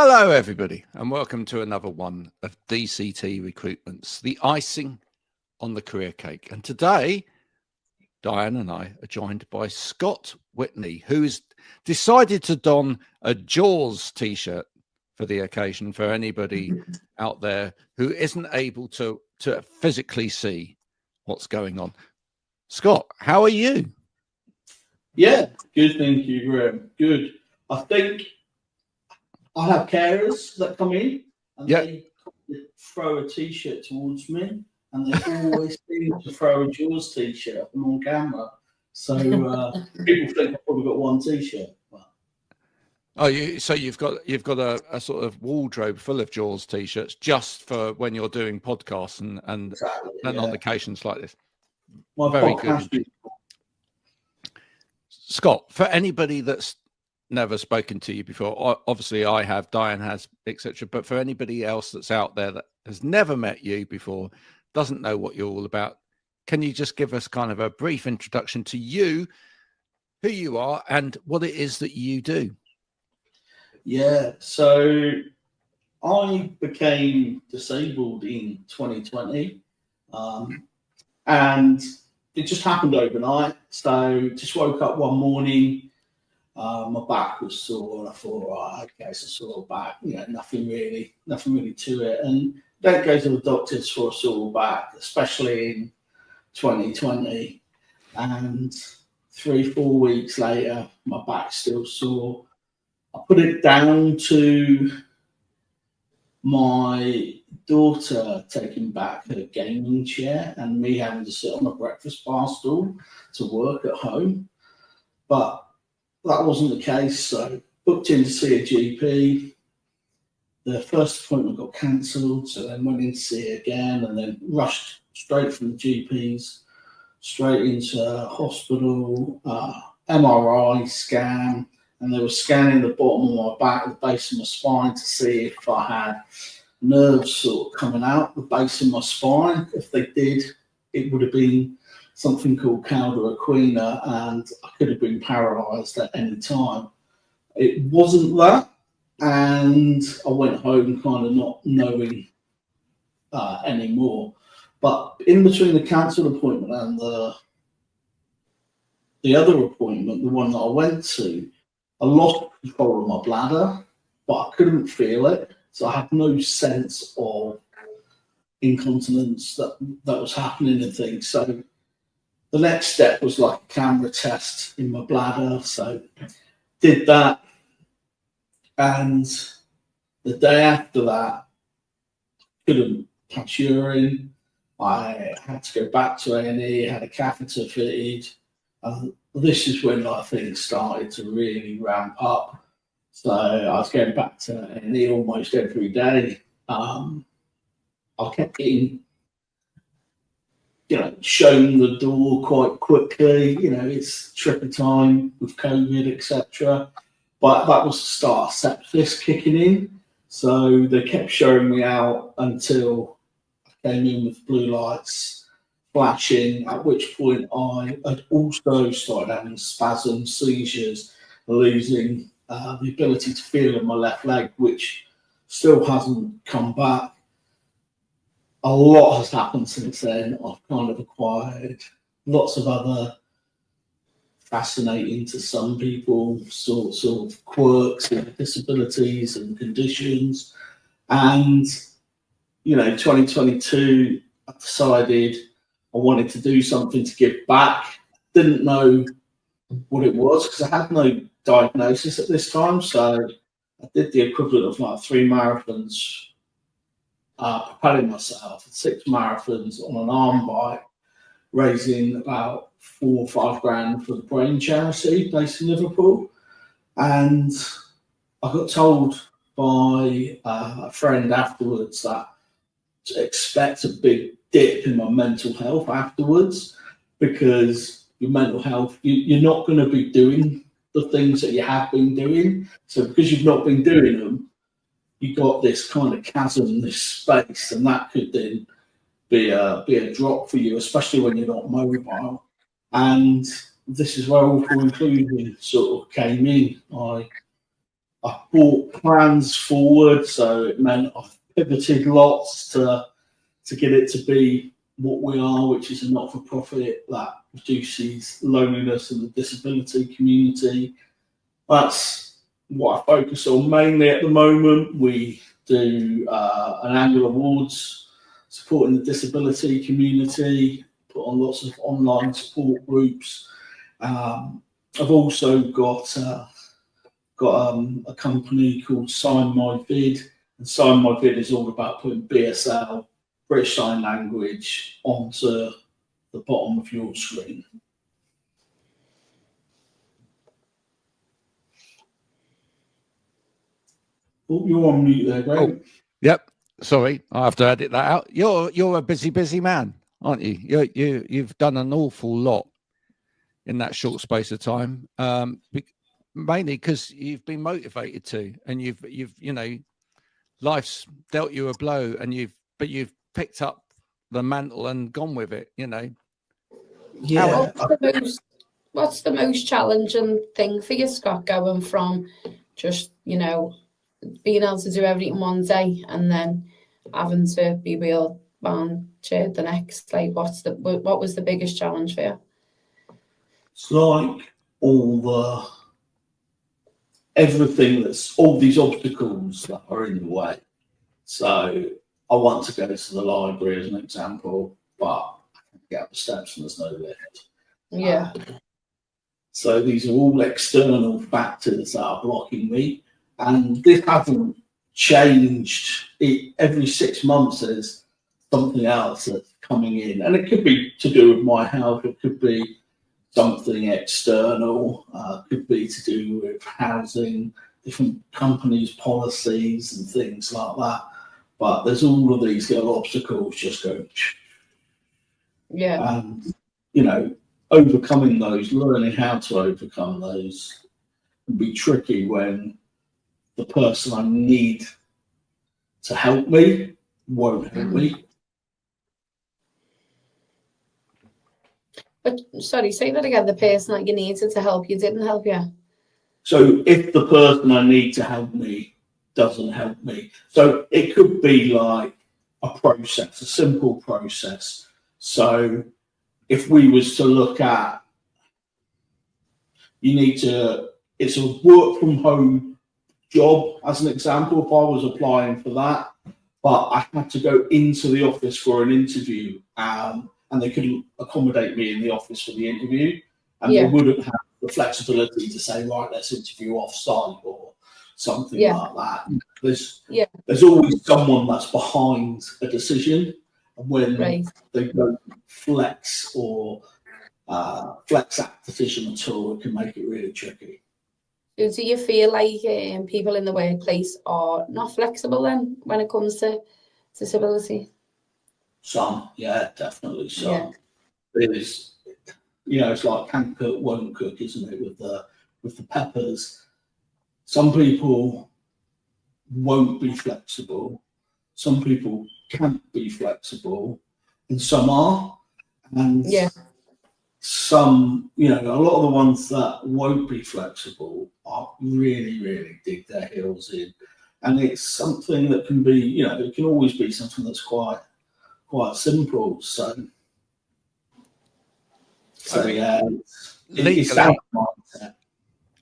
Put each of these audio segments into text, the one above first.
Hello, everybody, and welcome to another one of DCT Recruitments, the icing on the career cake. And today, Diane and I are joined by Scott Whitney, who's decided to don a Jaws t-shirt for the occasion for anybody out there who isn't able to physically see what's going on. Scott, how are you? Yeah, good, thank you, Graham. Good. I think I have carers that come in and they throw a t-shirt towards me, and they always seem to throw a Jaws t-shirt up on camera. So people think I've probably got one t-shirt. So you've got a sort of wardrobe full of Jaws t-shirts just for when you're doing podcasts and on occasions like this. Very good. Scott, for anybody that's never spoken to you before, obviously I have, Diane has, etc. But for anybody else that's out there that has never met you before, doesn't know what you're all about, can you just give us kind of a brief introduction to you, who you are, and what it is that you do? Yeah, so I became disabled in 2020, and it just happened overnight. So just woke up one morning, my back was sore, and I thought, right, okay, it's a sore back, nothing really to it. And don't go to the doctors for a sore back, especially in 2020. And 3-4 weeks later, my back's still sore. I put it down to my daughter taking back her gaming chair and me having to sit on a breakfast bar stool to work at home. But that wasn't the case, so booked in to see a GP. The first appointment got cancelled, so then went in to see her again, and then rushed straight from the GPs straight into hospital, MRI scan, and they were scanning the bottom of my back, the base of my spine, to see if I had nerves sort of coming out the base of my spine. If they did, it would have been something called cauda equina, and I could have been paralysed at any time. It wasn't that, and I went home kind of not knowing anymore. But in between the cancelled appointment and the other appointment, the one that I went to, I lost control of my bladder, but I couldn't feel it. So I had no sense of incontinence that was happening and things. So the next step was like a camera test in my bladder. So did that. And the day after that, couldn't catch urine. I had to go back to A&E, had a catheter fitted. This is when I think started to really ramp up. So I was going back to A&E almost every day. I kept getting, shown the door quite quickly. It's tricky time with COVID, etc. But that was the start of sepsis kicking in. So they kept showing me out until I came in with blue lights flashing, at which point I had also started having spasms, seizures, losing the ability to feel in my left leg, which still hasn't come back. A lot has happened since then. I've kind of acquired lots of other fascinating to some people sorts of quirks and disabilities and conditions. And 2022, I decided I wanted to do something to give back. Didn't know what it was because I had no diagnosis at this time. So I did the equivalent of like 3 marathons, preparing myself, 6 marathons on an arm bike, raising about 4 or 5 grand for the Brain charity based in Liverpool. And I got told by a friend afterwards that to expect a big dip in my mental health afterwards, because your mental health, you're not going to be doing the things that you have been doing. So because you've not been doing them, you got this kind of chasm, this space, and that could then be a drop for you, especially when you're not mobile. And this is where awful inclusion sort of came in. I I brought plans forward, so it meant I've pivoted lots to get it to be what we are, which is a not-for-profit that reduces loneliness in the disability community. That's what I focus on mainly at the moment. We do an annual awards supporting the disability community, put on lots of online support groups. I've also got a company called Sign My Vid, and Sign My Vid is all about putting BSL, British Sign Language, onto the bottom of your screen. Oh, you're on mute there, Greg. Oh, yep. Sorry, I have to edit that out. You're a busy man, aren't you? You've done an awful lot in that short space of time. Mainly because you've been motivated to, and you've life's dealt you a blow, and you've picked up the mantle and gone with it. Yeah. What's the most challenging thing for you, Scott, going from just being able to do everything one day and then having to be wheeled on to the next? Like, what was the biggest challenge for you? It's like everything that's all these obstacles that are in the way. So I want to go to the library as an example, but I can get up the steps and there's no lift. Yeah. So these are all external factors that are blocking me, and this hasn't changed. Every 6 months there's something else that's coming in, and it could be to do with my health, it could be something external, could be to do with housing, different companies' policies and things like that. But there's all of these little obstacles just going. Yeah. And overcoming those, learning how to overcome those can be tricky when the person I need to help me won't help me. But sorry, say that again. The person that you needed to help you didn't help you. So if the person I need to help me doesn't help me, so it could be like a process, a simple process. So if we was to look at, it's a work from home job as an example, if I was applying for that, but I had to go into the office for an interview, and they couldn't accommodate me in the office for the interview, and they wouldn't have the flexibility to say, right, let's interview off-site or something like that. There's always someone that's behind a decision, and when they don't flex or flex that decision at all, it can make it really tricky. Do you feel like people in the workplace are not flexible then when it comes to disability? Some, yeah, definitely some. Yeah. There's, it's like can't cook, won't cook, isn't it? With the peppers, some people won't be flexible, some people can't be flexible, and some are. And some, a lot of the ones that won't be flexible are really, really dig their heels in. And it's something that can be, it can always be something that's quite simple. So legally,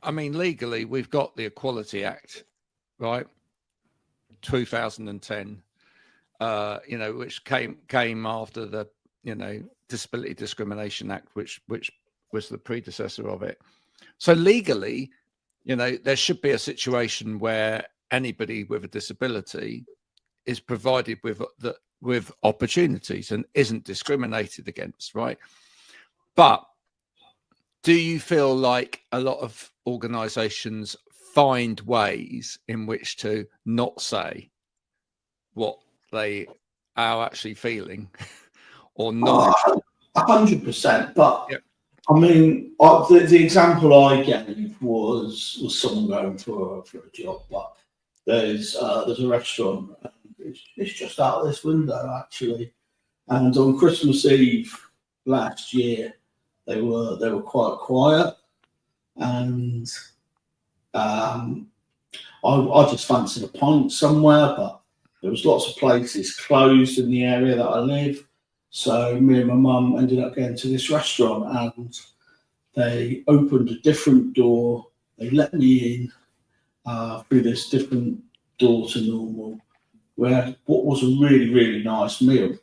legally, we've got the Equality Act, right? 2010, which came after the, Disability Discrimination Act, which was the predecessor of it. So legally, there should be a situation where anybody with a disability is provided with opportunities and isn't discriminated against, right? But do you feel like a lot of organizations find ways in which to not say what they are actually feeling or not? 100%. But the example I gave was someone going for a job. But there's a restaurant. It's just out of this window actually, and on Christmas Eve last year they were quite quiet, and I just fancied a pint somewhere, but there was lots of places closed in the area that I live. So me and my mum ended up going to this restaurant, and they opened a different door. They let me in through this different door to normal, where what was a really, really nice meal.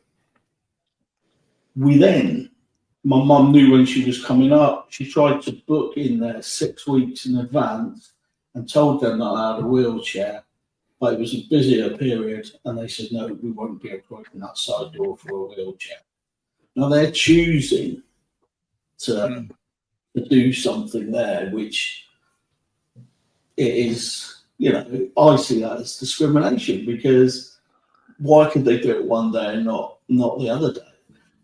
My mum knew when she was coming up. She tried to book in there 6 weeks in advance and told them that I had a wheelchair, but it was a busier period, and they said, no, we won't be able to open that side door for a wheelchair. Now they're choosing to do something there, which it is, I see that as discrimination, because why could they do it one day and not the other day?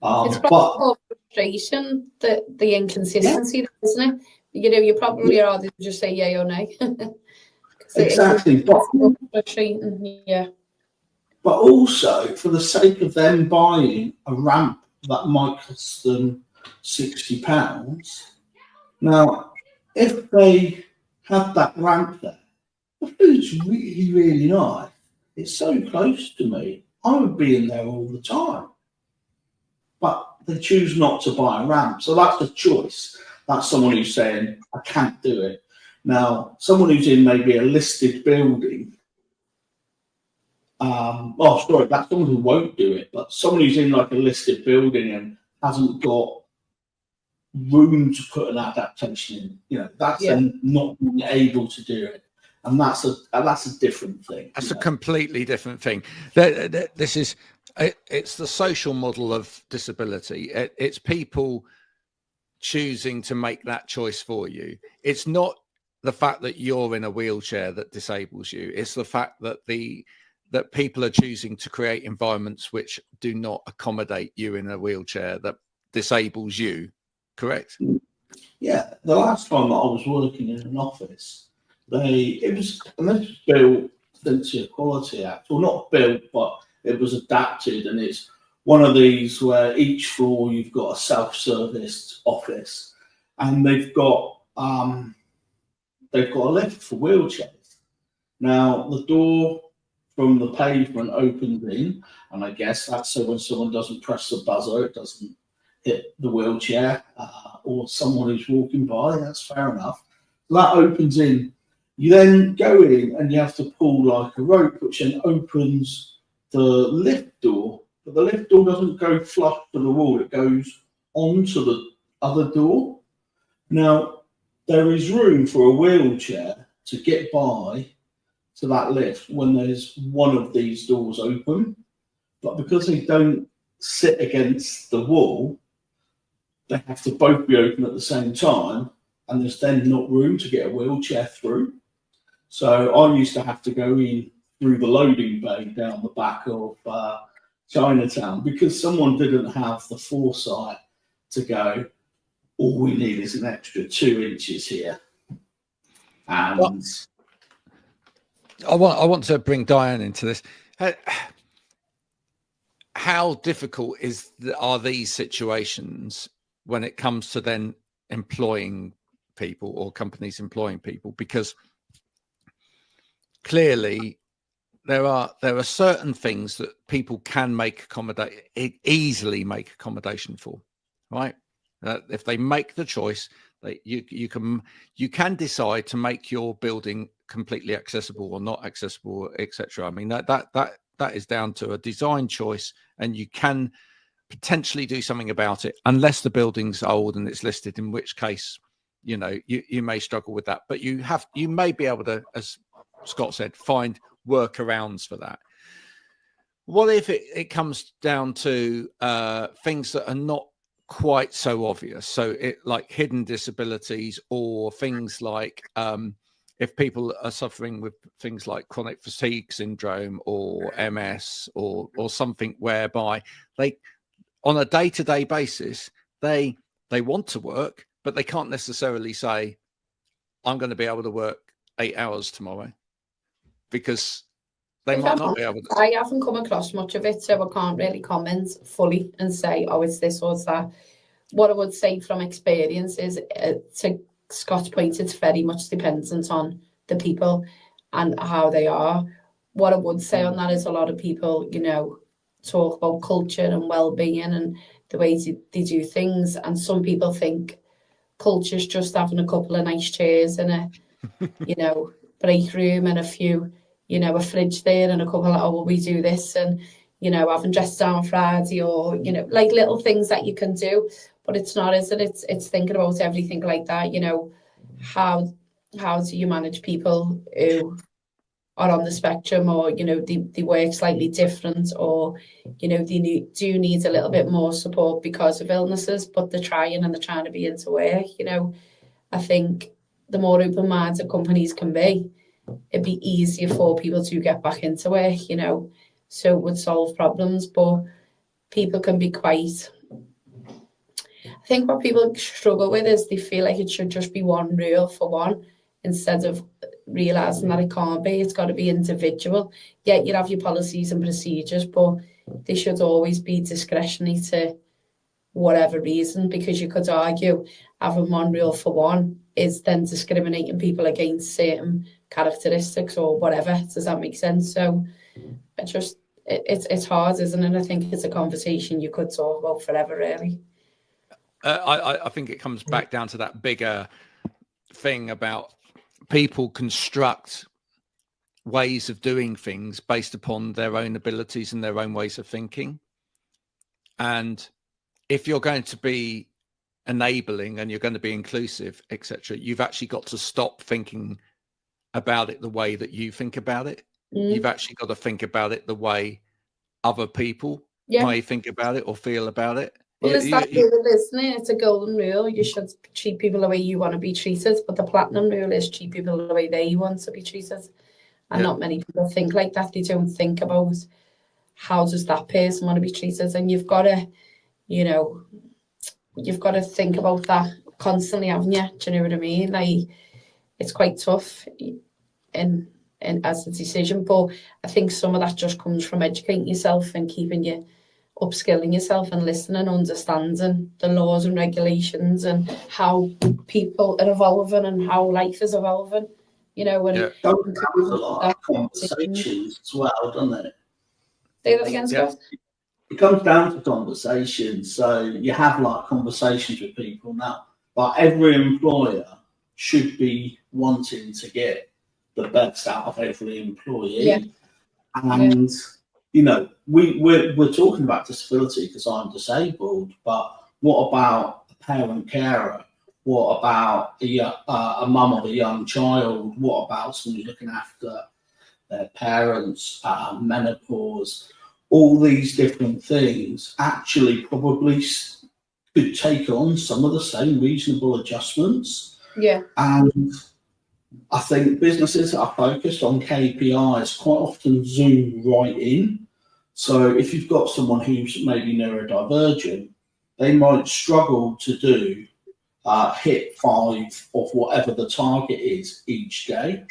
It's probably frustration, the inconsistency, isn't it? You probably rather just say yay or nay. Exactly. Yeah. But also, for the sake of them buying a ramp that might cost them £60, now, if they had that ramp there, the food's really, really nice. It's so close to me. I would be in there all the time. But they choose not to buy a ramp. So that's a choice. That's someone who's saying, I can't do it. Now, someone who's in maybe a listed building, that's someone who won't do it, but someone who's in like a listed building and hasn't got room to put an adaptation in, that's them not being able to do it. And that's a different thing. That's a completely different thing. This is, it's the social model of disability. It's people choosing to make that choice for you. It's not the fact that you're in a wheelchair that disables you. It's the fact that that people are choosing to create environments which do not accommodate you in a wheelchair that disables you. Correct? Yeah. The last time that I was working in an office, it was built since the Equality Act, well, not built, but it was adapted, and it's one of these where each floor you've got a self-serviced office, and they've got a lift for wheelchairs. Now the door from the pavement opens in, and I guess that's so when someone doesn't press the buzzer, it doesn't hit the wheelchair or someone who's walking by. That's fair enough. That opens in. You then go in and you have to pull like a rope, which then opens the lift door. But the lift door doesn't go flush to the wall. It goes onto the other door. Now, there is room for a wheelchair to get by to that lift when there's one of these doors open. But because they don't sit against the wall, they have to both be open at the same time, and there's then not room to get a wheelchair through. So I used to have to go in through the loading bay down the back of Chinatown because someone didn't have the foresight to go, all we need is an extra 2 inches here. And I want to bring Diane into this. How difficult are these situations when it comes to then employing people or companies employing people? Because clearly there are certain things that people can easily make accommodation for, right? If they make the choice, you can decide to make your building completely accessible or not accessible, etc. I mean that is down to a design choice, and you can potentially do something about it unless the building's old and it's listed, in which case you may struggle with that. But you may be able to, as Scott said, find workarounds for that. What if it comes down to things that are not quite so obvious? So like hidden disabilities, or things like if people are suffering with things like chronic fatigue syndrome or MS or something whereby they, on a day-to-day basis, they want to work, but they can't necessarily say, I'm going to be able to work 8 hours tomorrow, because they might not be able to. I haven't come across much of it, so I can't really comment fully and say, oh, it's this or it's that. What I would say from experience is, to Scott's point, it's very much dependent on the people. and how they are. What I would say on that is a lot of people, you know, talk about culture and well-being and the way they do things, and some people think culture's just having a couple of nice chairs and a, you know, break room and a few, you know, a fridge there and a couple of, oh, well, we do this, and, you know, having dressed down Friday, or, you know, like little things that you can do. But it's not, is it? It's thinking about everything like that, you know. How do you manage people who are on the spectrum, or, you know, they work slightly different, or, you know, they do need a little bit more support because of illnesses, but they're trying to be into work, you know. I think the more open-minded companies can be, it'd be easier for people to get back into work, you know, so it would solve problems. But people can be quite, I think what people struggle with is they feel like it should just be one rule for one, instead of realising that it can't be. It's got to be individual. Yeah, you have your policies and procedures, but they should always be discretionary to whatever reason, because you could argue having one rule for one is then discriminating people against certain characteristics or whatever. Does that make sense? So it's hard, isn't it? I think it's a conversation you could talk about forever, really. I think it comes back down to that bigger thing about people construct ways of doing things based upon their own abilities and their own ways of thinking. And if you're going to be enabling and you're going to be inclusive, etc., you've actually got to stop thinking about it the way that you think about it. You've actually got to think about it the way other people may think about it or feel about it. Well, it's that rule, isn't it? It's a golden rule. You should treat people the way you want to be treated, but the platinum rule is treat people the way they want to be treated. And not many people think like that. They don't think about how does that person want to be treated. And you've got to, you know, you've got to think about that constantly, haven't you? Do you know what I mean? Like, it's quite tough in as a decision, but I think some of that just comes from educating yourself and keeping you upskilling yourself and listening, understanding the laws and regulations and how people are evolving and how life is evolving, you know. And That was a lot of conversations as well, doesn't it? Say that again, Scott. It comes down to conversations. So you have like conversations with people now. Like every employer should be wanting to get the best out of every employee. And you know, we're talking about disability because I'm disabled, but what about a parent carer? What about a mum of a young child? What about somebody looking after their parents, menopause? All these different things actually probably could take on some of the same reasonable adjustments. And I think businesses that are focused on KPIs quite often zoom right in. So if you've got someone who's maybe neurodivergent, they might struggle to do hit 5 of whatever the target is each day,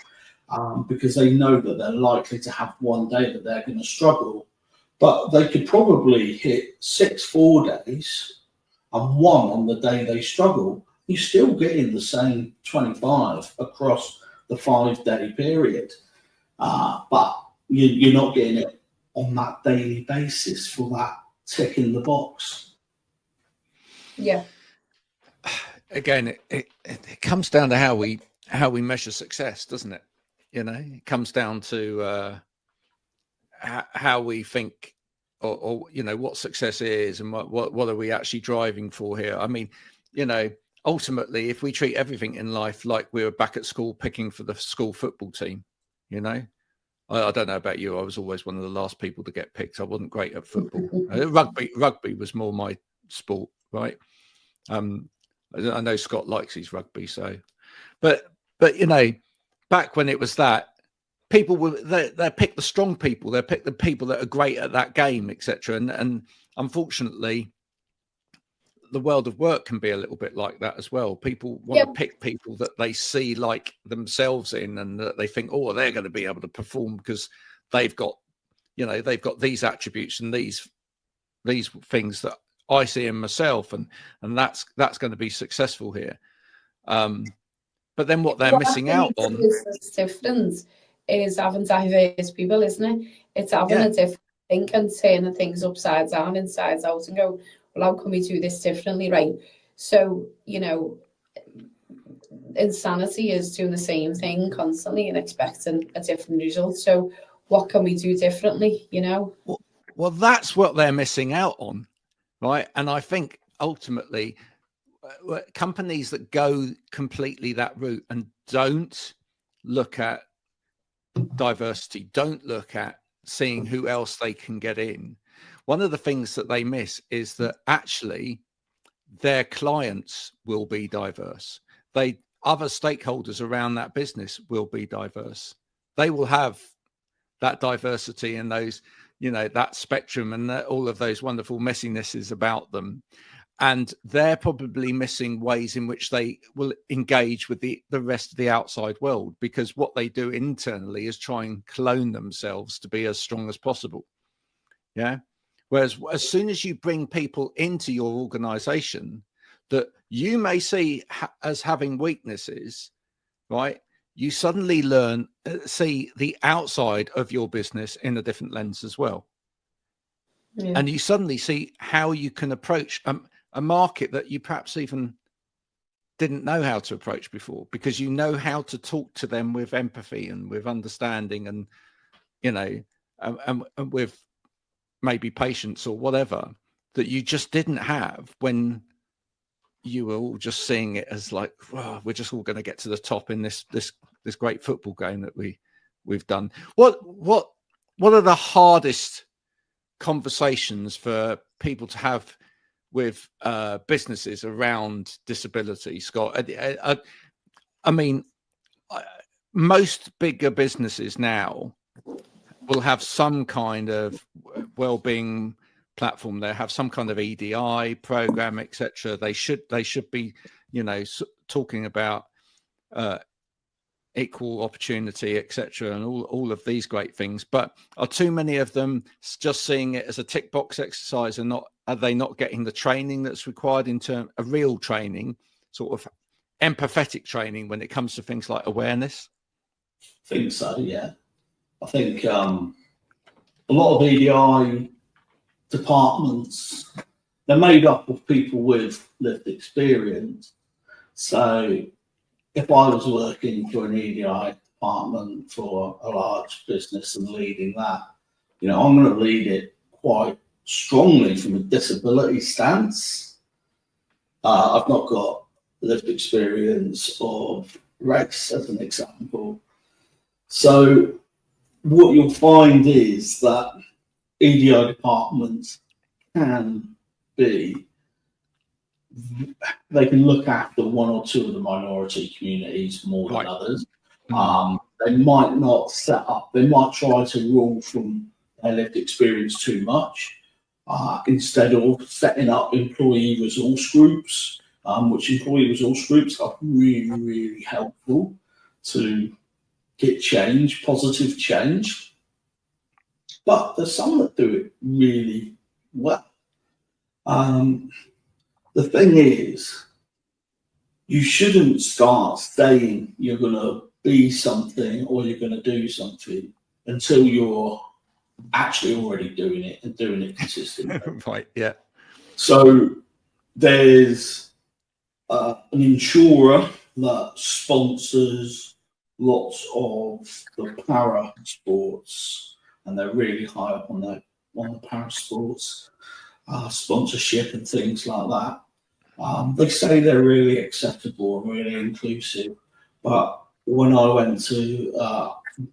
because they know that they're likely to have one day that they're going to struggle. But they could probably hit 6 4 days and 1 on the day they struggle. You're still getting the same 25 across the 5-day period, but you're not getting it on that daily basis for that tick in the box. Again, it comes down to how we measure success, doesn't it? You know, it comes down to how we think, or you know, what success is and what are we actually driving for here. I mean, you know, ultimately, if we treat everything in life like we were back at school picking for the school football team, you know, I don't know about you. I was always one of the last people to get picked. I wasn't great at football. Rugby was more my sport, right? I know Scott likes his rugby, so, but you know, back when it was that, people they pick the strong people, they pick the people that are great at that game, etc. And unfortunately, the world of work can be a little bit like that as well. People want to pick people that they see like themselves in, and that they think, oh, they're going to be able to perform because they've got, you know, they've got these attributes and these things that I see in myself, and that's going to be successful here. But then what they're missing out on is different is having diverse people, isn't it? It's having a different think and turning things upside down, inside out, and go, well, how can we do this differently, right? So, you know, insanity is doing the same thing constantly and expecting a different result. So what can we do differently, you know? Well, that's what they're missing out on, right? And I think ultimately companies that go completely that route and don't look at diversity, don't look at seeing who else they can get in, one of the things that they miss is that actually their clients will be diverse. Other stakeholders around that business will be diverse. They will have that diversity and those, you know, that spectrum and all of those wonderful messinesses about them. And they're probably missing ways in which they will engage with the rest of the outside world, because what they do internally is try and clone themselves to be as strong as possible. Yeah. Whereas as soon as you bring people into your organization that you may see as having weaknesses, right, you suddenly see the outside of your business in a different lens as well. Yeah. And you suddenly see how you can approach a market that you perhaps even didn't know how to approach before, because you know how to talk to them with empathy and with understanding and, you know, and with maybe patience or whatever that you just didn't have when you were all just seeing it as like, oh, we're just all going to get to the top in this great football game that we've done. What are the hardest conversations for people to have with businesses around disability, Scott? I mean, most bigger businesses now will have some kind of well-being platform. They have some kind of EDI program, etc. They should be, you know, talking about equal opportunity, etc., and all of these great things. But are too many of them just seeing it as a tick box exercise, and are they not getting the training that's required in terms of real training, sort of empathetic training when it comes to things like awareness? I think so, yeah. I think a lot of EDI departments, they're made up of people with lived experience. So if I was working for an EDI department for a large business and leading that, you know, I'm going to lead it quite strongly from a disability stance. I've not got lived experience of race as an example. So what you'll find is that EDI departments can be, they can look after one or two of the minority communities more than others. They might not they might try to rule from their lived experience too much, instead of setting up employee resource groups, which employee resource groups are really, really helpful to get change, positive change. But there's some that do it really well. The thing is, you shouldn't start saying you're going to be something or you're going to do something until you're actually already doing it and doing it consistently. Right, yeah. So there's an insurer that sponsors lots of the para sports, and they're really high up on the para sports sponsorship and things like that. They say they're really acceptable and really inclusive, but when I went to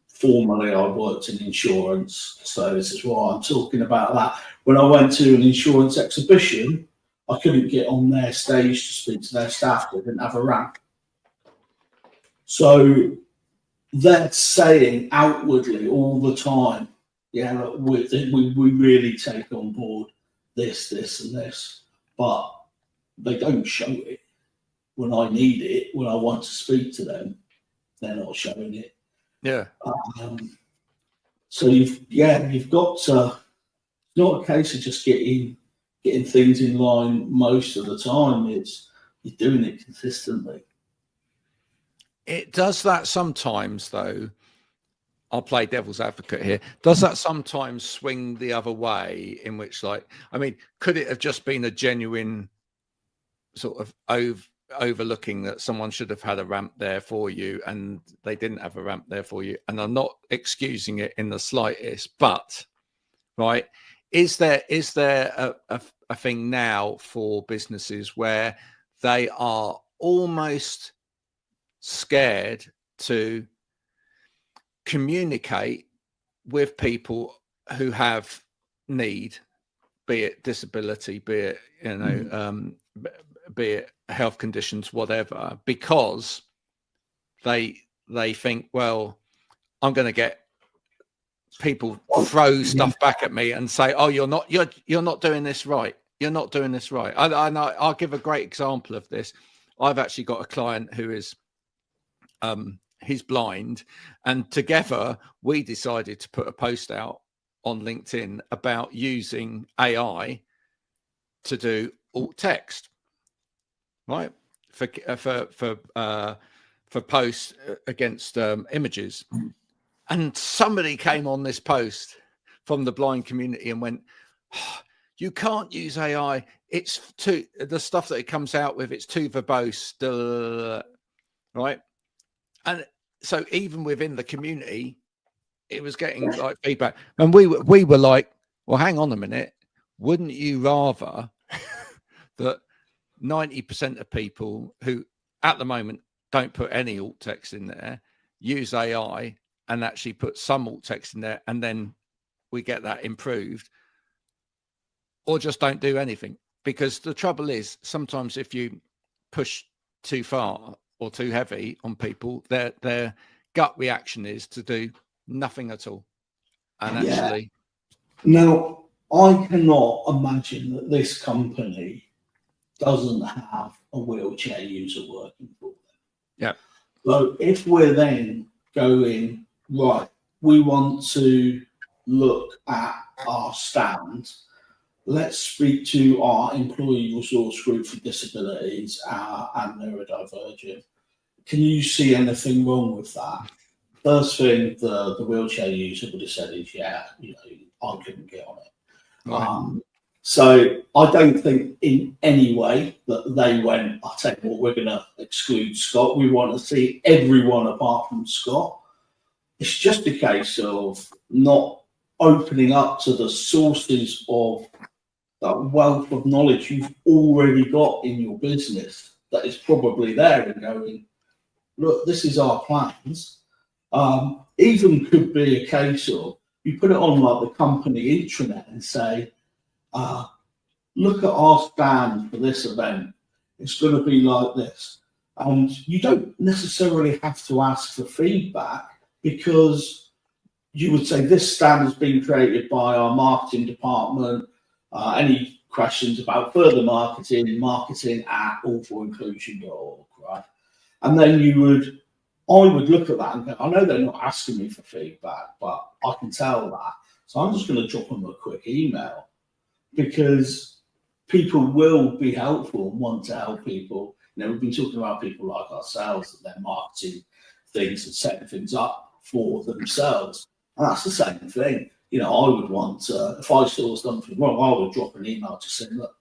formerly I worked in insurance, so this is why I'm talking about that. When I went to an insurance exhibition, I couldn't get on their stage to speak to their staff. They didn't have a ramp. So they're saying outwardly all the time, yeah, look, we really take on board this, and this, but they don't show it. When I need it, when I want to speak to them, they're not showing it. Yeah. So you've got to, it's not a case of just getting things in line most of the time. It's you're doing it consistently. It does that sometimes, though. I'll play devil's advocate here. Does that sometimes swing the other way, in which, like, I mean, could it have just been a genuine sort of overlooking that someone should have had a ramp there for you and they didn't have a ramp there for you? And I'm not excusing it in the slightest, but right, is there a thing now for businesses where they are almost scared to communicate with people who have need, be it disability, be it, you know, be it health conditions, whatever, because they think, well, I'm going to get people throw stuff back at me and say, oh, you're not doing this right. You're not doing this right. I'll give a great example of this. I've actually got a client who is he's blind, and together we decided to put a post out on LinkedIn about using AI to do alt text, right, for posts against images. And somebody came on this post from the blind community and went, oh, you can't use AI. It's too, the stuff that it comes out with, it's too verbose, right? And so even within the community, it was getting like feedback. And we were like, well, hang on a minute. Wouldn't you rather that 90% of people who at the moment don't put any alt text in there use AI and actually put some alt text in there, and then we get that improved, or just don't do anything? Because the trouble is, sometimes if you push too far or too heavy on people, their gut reaction is to do nothing at all. And actually, now I cannot imagine that this company doesn't have a wheelchair user working for them. Yeah. So if we're then going, right, we want to look at our stand, let's speak to our employee resource group for disabilities and neurodivergent. Can you see anything wrong with that? First thing the wheelchair user would have said is, yeah, you know, I couldn't get on it. Right. So I don't think in any way that they went, I'll tell you what, we're going to exclude Scott. We want to see everyone apart from Scott. It's just a case of not opening up to the sources of that wealth of knowledge you've already got in your business that is probably there, and going, look, this is our plans. Even could be a case of you put it on like the company intranet and say, look at our stand for this event. It's going to be like this. And you don't necessarily have to ask for feedback, because you would say this stand has been created by our marketing department. Any questions about further marketing at allforinclusion.org, right? And then I would look at that and go, I know they're not asking me for feedback, but I can tell that. So I'm just going to drop them a quick email, because people will be helpful and want to help people. You know, we've been talking about people like ourselves, that they're marketing things and setting things up for themselves. And that's the same thing. You know, I would want to, if I saw something wrong, I would drop an email to say, look,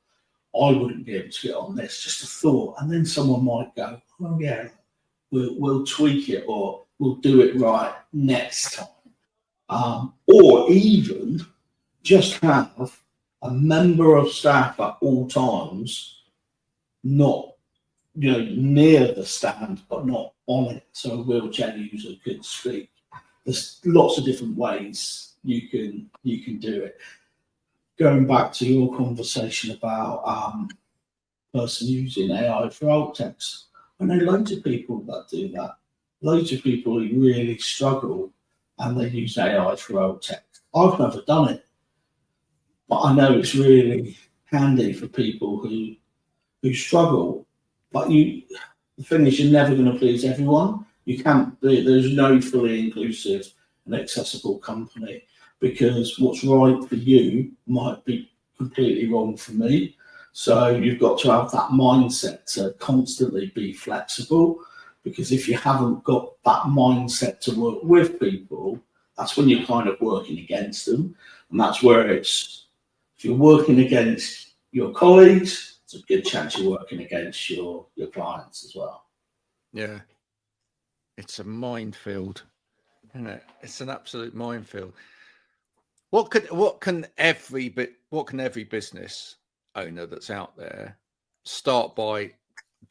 I wouldn't be able to get on this, just a thought. And then someone might go, oh yeah, we'll tweak it, or we'll do it right next time. Or even just have a member of staff at all times, not, you know, near the stand, but not on it, so a wheelchair user could speak. There's lots of different ways you can do it. Going back to your conversation about person using AI for alt text, I know loads of people that do that. Loads of people who really struggle and they use AI for alt text. I've never done it, but I know it's really handy for people who struggle. But the thing is, you're never going to please everyone. You can't be, there's no fully inclusive and accessible company, because what's right for you might be completely wrong for me. So you've got to have that mindset to constantly be flexible, because if you haven't got that mindset to work with people, that's when you're kind of working against them. And that's where if you're working against your colleagues, it's a good chance you're working against your clients as well. Yeah. It's a minefield, isn't it? It's an absolute minefield. What can every business owner that's out there start by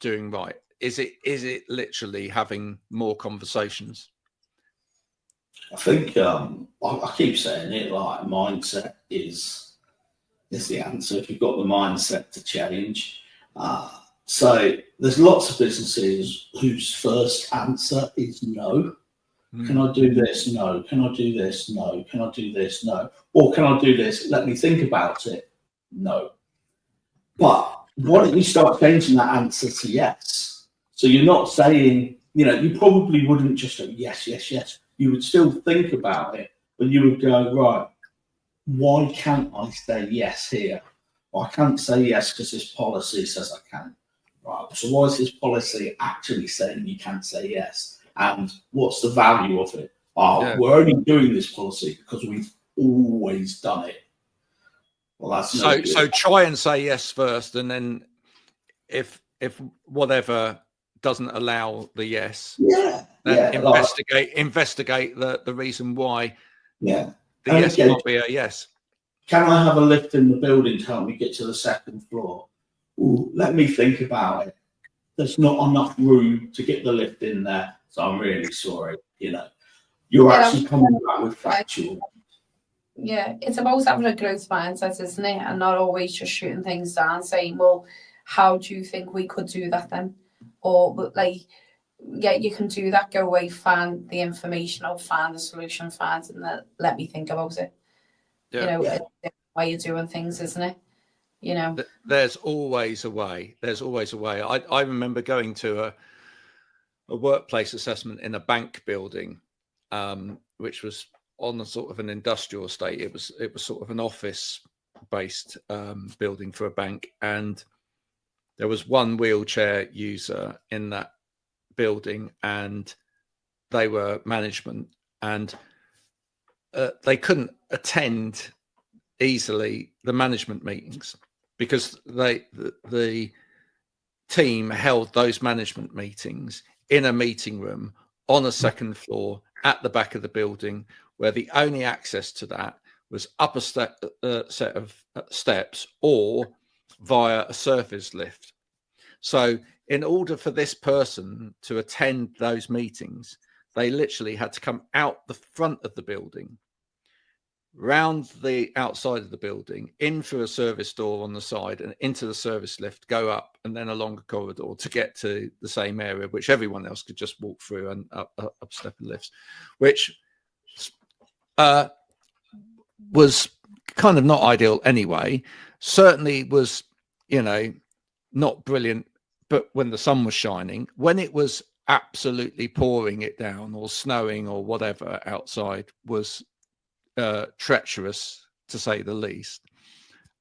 doing right? Is it literally having more conversations? I think I keep saying it, like mindset is the answer. If you've got the mindset to change. So there's lots of businesses whose first answer is no. Can I do this? No. Can I do this? No. Can I do this? No. Or can I do this? Let me think about it. No. But why don't you start changing that answer to yes? So you're not saying, you probably wouldn't just go yes, yes, yes. You would still think about it, but you would go, right, why can't I say yes here? Well, I can't say yes because this policy says I can. Right. So why is this policy actually saying you can't say yes? And what's the value of it? We're only doing this policy because we've always done it. Well, that's so try and say yes first, and then if whatever doesn't allow the yes, then investigate the reason why. Yeah, the yes might be a yes. Can I have a lift in the building to help me get to the second floor? Ooh, let me think about it. There's not enough room to get the lift in there, so I'm really sorry. You're actually coming back with factual. Yeah, it's about having a growth mindset, isn't it? And not always just shooting things down, saying, well, how do you think we could do that then? Or you can do that, go away, find the information out, find the solution, and then let me think about it. Yeah. It's a different way of doing things, isn't it? There's always a way. I remember going to a workplace assessment in a bank building, which was on a sort of an industrial estate. It was sort of an office based building for a bank, and there was one wheelchair user in that building, and they were management, and they couldn't attend easily the management meetings because the team held those management meetings in a meeting room on a second floor at the back of the building, where the only access to that was up a set of steps or via a service lift. So in order for this person to attend those meetings, they literally had to come out the front of the building, round the outside of the building, in through a service door on the side and into the service lift, go up and then along a corridor to get to the same area, which everyone else could just walk through and up step and lifts, which was kind of not ideal anyway. Certainly was, not brilliant, but when the sun was shining, when it was absolutely pouring it down or snowing or whatever outside, was treacherous to say the least.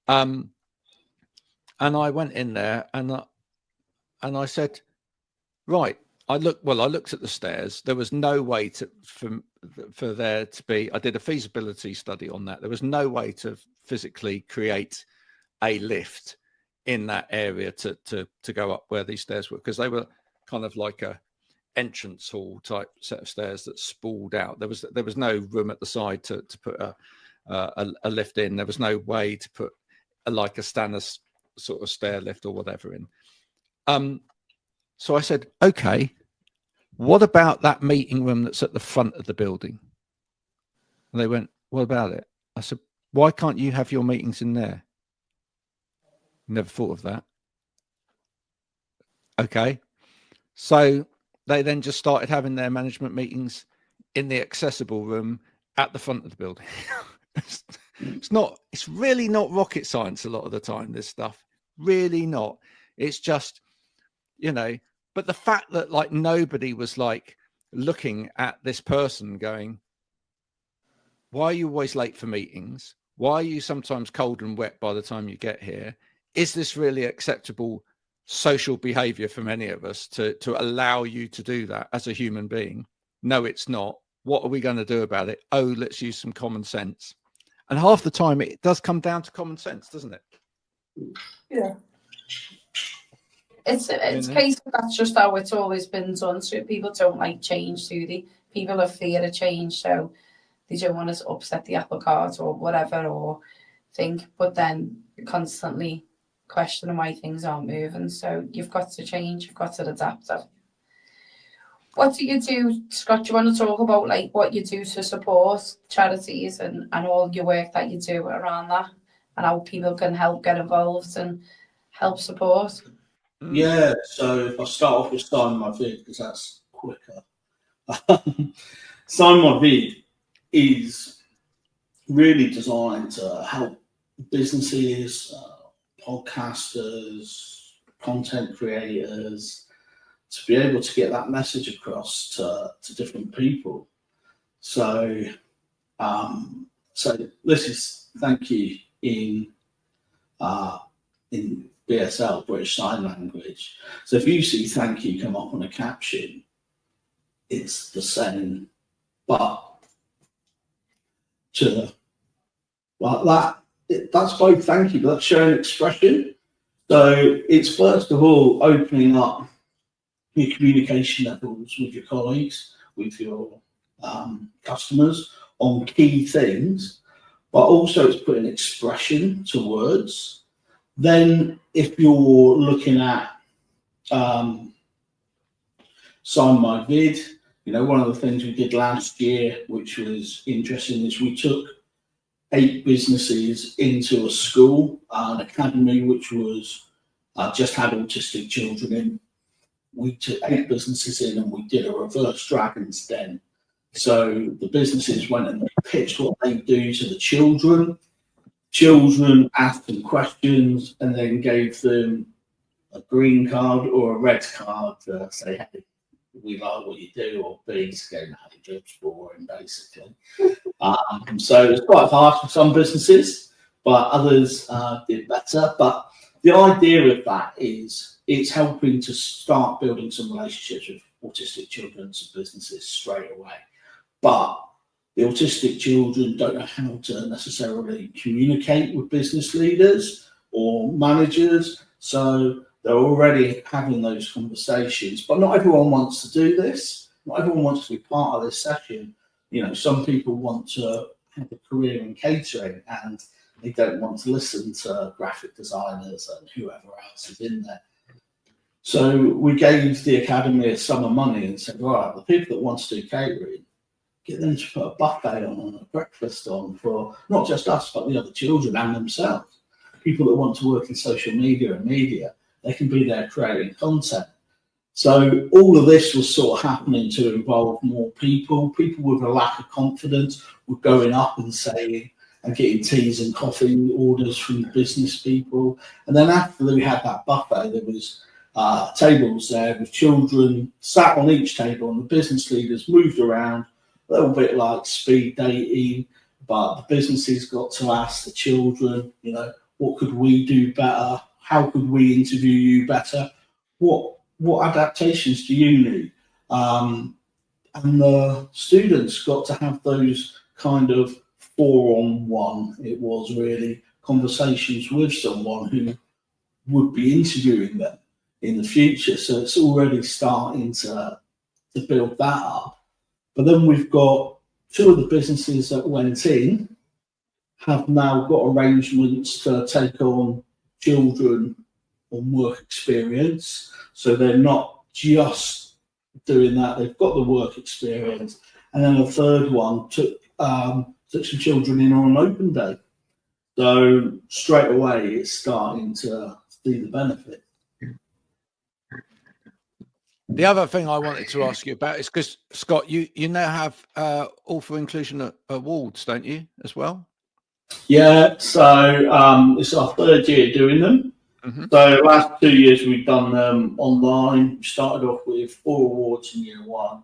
And I went in there and I said, right, I looked at the stairs. There was no way for there to be, I did a feasibility study on that. There was no way to physically create a lift in that area to go up where these stairs were, because they were kind of like a entrance hall type set of stairs that spooled out. There was no room at the side to put a lift in. There was no way to put a standard sort of stair lift or whatever in. So I said, okay, what about that meeting room that's at the front of the building? And they went, what about it? I said, why can't you have your meetings in there? Never thought of that. Okay. So they then just started having their management meetings in the accessible room at the front of the building. It's really not rocket science a lot of the time, this stuff. Really not. It's just, but the fact that nobody was looking at this person going, why are you always late for meetings? Why are you sometimes cold and wet by the time you get here? Is this really acceptable social behavior from any of us to allow you to do that as a human being? No, it's not. what are we going to do about it? Oh, let's use some common sense. And half the time it does come down to common sense, doesn't it? Yeah. It's a case of that's just how it's always been done. So people don't like change, do they? People are fear of change, so they don't want to upset the apple cart or whatever, or think, but then constantly questioning why things aren't moving. So you've got to change, you've got to adapt. What do you do, Scott? Do you want to talk about like what you do to support charities and all your work that you do around that, and how people can help get involved and help support? Yeah, so if I start off with Sign My Vid, because that's quicker. Sign My Vid is really designed to help businesses, podcasters, content creators, to be able to get that message across to different people. So, so this is thank you in BSL, British Sign Language. So if you see thank you come up on a caption, it's the same, but to like that, that's both thank you, but that's showing expression. So it's first of all opening up your communication levels with your colleagues, with your customers on key things, but also it's putting expression to words. Then if you're looking at Sign My Vid, you know, one of the things we did last year, which was interesting, is we took 8 businesses into a school, an academy, which was just had autistic children in. We took 8 businesses in and we did a reverse Dragon's Den. So the businesses went and they pitched what they do to the children. Children asked them questions and then gave them a green card or a red card to say, hey, we like what you do, or B, to go, no, you're just boring, basically. So it's quite hard for some businesses, but others did better. But the idea of that is it's helping to start building some relationships with autistic children and businesses straight away. But the autistic children don't know how to necessarily communicate with business leaders or managers, so they're already having those conversations. But not everyone wants to do this. Not everyone wants to be part of this session. You know, some people want to have a career in catering and they don't want to listen to graphic designers and whoever else is in there. So we gave the academy a sum of money and said, right, the people that want to do catering, get them to put a buffet on and a breakfast on for not just us, but the other children and themselves. People that want to work in social media and media, they can be there creating content. So all of this was sort of happening to involve more people. People with a lack of confidence were going up and saying, and getting teas and coffee orders from the business people. And then after we had that buffet, there was tables there with children sat on each table, and the business leaders moved around, a little bit like speed dating, but the businesses got to ask the children, you know, what could we do better? How could we interview you better? What adaptations do you need? And the students got to have those kind of 4-on-1, it was really, conversations with someone who would be interviewing them in the future. So it's already starting to build that up. But then we've got 2 of the businesses that went in have now got arrangements to take on children on work experience. So they're not just doing that, they've got the work experience. And then a third one took some children in on an open day. So straight away it's starting to see the benefit. The other thing I wanted to ask you about is because, Scott, you now have All for Inclusion awards, don't you, as well? Yeah, so it's our 3rd year doing them. Mm-hmm. So last 2 years we've done them online. We started off with 4 awards in year 1,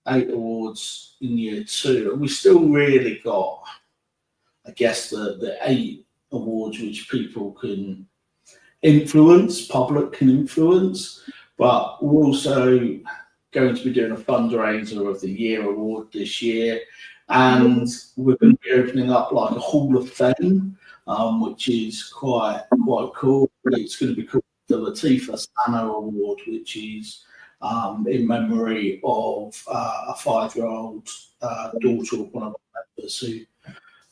8 awards in year 2, and we still really got, I guess, the 8 awards which people can influence, public can influence, but we're also going to be doing a fundraiser of the year award this year, and we're going to be opening up like a Hall of Fame, which is quite cool. It's going to be called the Latifah Sano Award, which is in memory of a 5-year-old daughter of one of our members who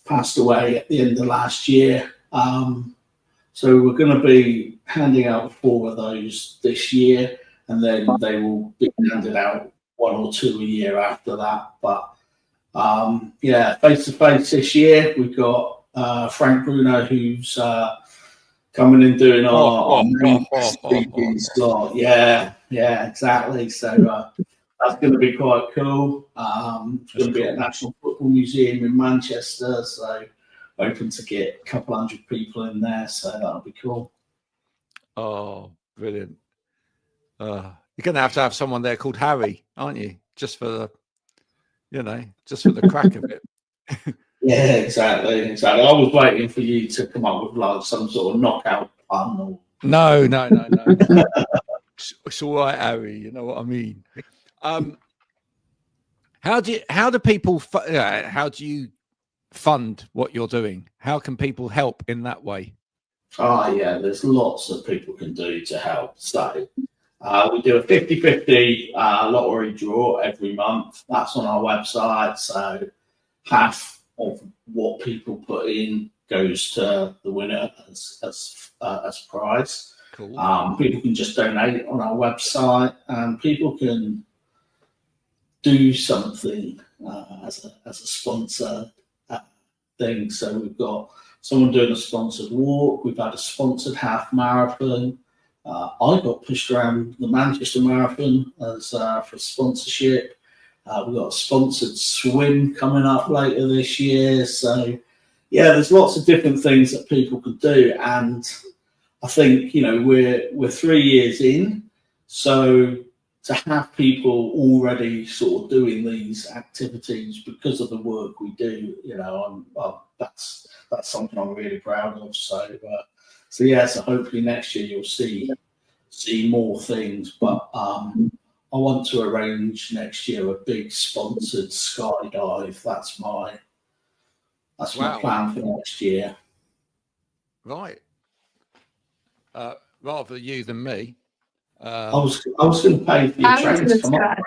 passed away at the end of last year. So we're going to be handing out 4 of those this year, and then they will be handed out 1 or 2 a year after that. But yeah, face to face this year, we've got Frank Bruno, who's coming and doing our main speaking slot. Yeah, exactly. So that's going to be quite cool. It's going to be at National Football Museum in Manchester, so open to get a couple hundred people in there. So that'll be cool. Oh, brilliant! You're going to have someone there called Harry, aren't you? Just for the, just for the crack of it. Yeah, exactly. I was waiting for you to come up with like some sort of knockout pun. Or... No. It's all right, Harry. You know what I mean. How do people? How do you fund what you're doing? How can people help in that way? Yeah, there's lots that people can do to help. So we do a 50-50 lottery draw every month. That's on our website. So half of what people put in goes to the winner as prize. Cool. People can just donate on our website, and people can do something as a sponsor thing. So we've got someone doing a sponsored walk. We've had a sponsored half marathon. I got pushed around the Manchester Marathon as for sponsorship. We've got a sponsored swim coming up later this year. So, yeah, there's lots of different things that people could do. And I think, we're 3 years in. So to have people already sort of doing these activities because of the work we do, that's something I'm really proud of. So hopefully next year you'll see more things. But I want to arrange next year a big sponsored skydive. That's my plan for next year. Right. Rather you than me. I was going to pay for your train to come up.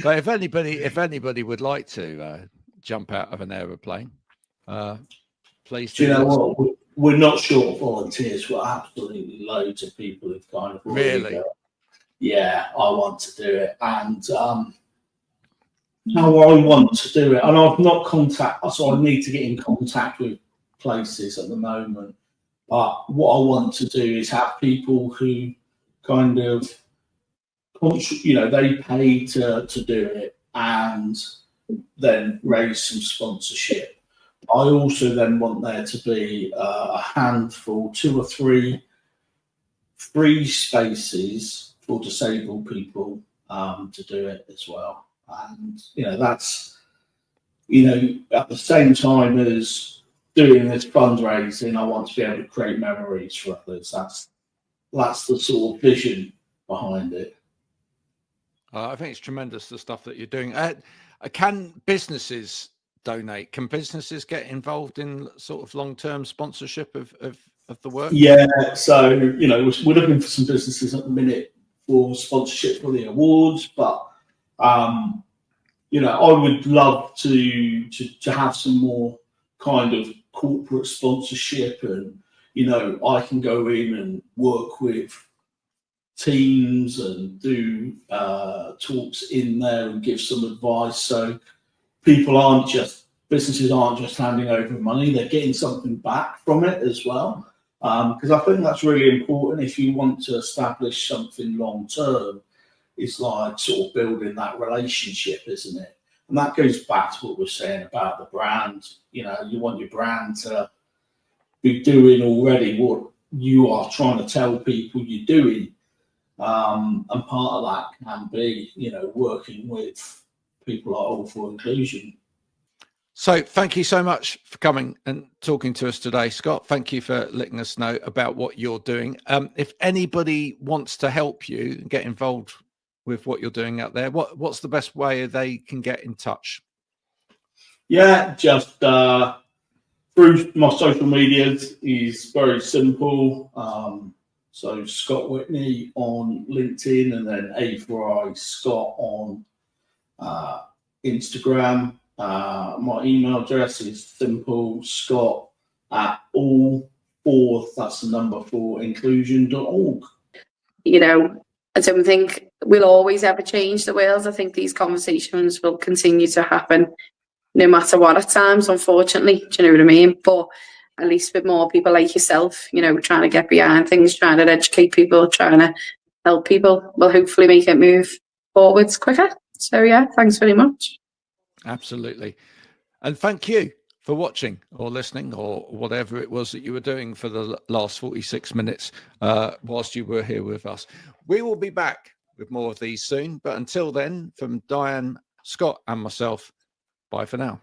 But if anybody would like to jump out of an aeroplane, please do. You know what? We're not short of volunteers. We're absolutely loads of people who've kind of really. Yeah, I want to do it, and how I want to do it, and I've not so I need to get in contact with places at the moment. But what I want to do is have people who kind of, they pay to do it and then raise some sponsorship. I also then want there to be a handful, 2 or 3 free spaces for disabled people to do it as well. And, that's, at the same time as doing this fundraising, I want to be able to create memories for others. That's the sort of vision behind it. I think it's tremendous, the stuff that you're doing. Can businesses donate? Can businesses get involved in sort of long-term sponsorship of the work? Yeah, so we're looking for some businesses at the minute for sponsorship for the awards, but I would love to have some more kind of corporate sponsorship, and I can go in and work with teams and do talks in there and give some advice, so businesses aren't just handing over money, they're getting something back from it as well, because I think that's really important if you want to establish something long term. It's like sort of building that relationship, isn't it? And that goes back to what we're saying about the brand. You want your brand to be doing already what you are trying to tell people you're doing. And part of that can be, working with people like All for Inclusion. So thank you so much for coming and talking to us today, Scott. Thank you for letting us know about what you're doing. If anybody wants to help you and get involved with what you're doing out there, what's the best way they can get in touch? Yeah, just through my social medias is very simple. So Scott Whitney on LinkedIn, and then A4I Scott on Instagram. My email address is simple Scott at all fourth, that's the number 4 inclusion.org. You know, I don't think we'll always ever change the world. I think these conversations will continue to happen no matter what at times, unfortunately. Do you know what I mean? But at least with more people like yourself, you know, trying to get behind things, trying to educate people, trying to help people, will hopefully make it move forwards quicker. So yeah, thanks very much. Absolutely. And thank you for watching or listening or whatever it was that you were doing for the last 46 minutes whilst you were here with us. We will be back with more of these soon. But until then, from Diane, Scott and myself, bye for now.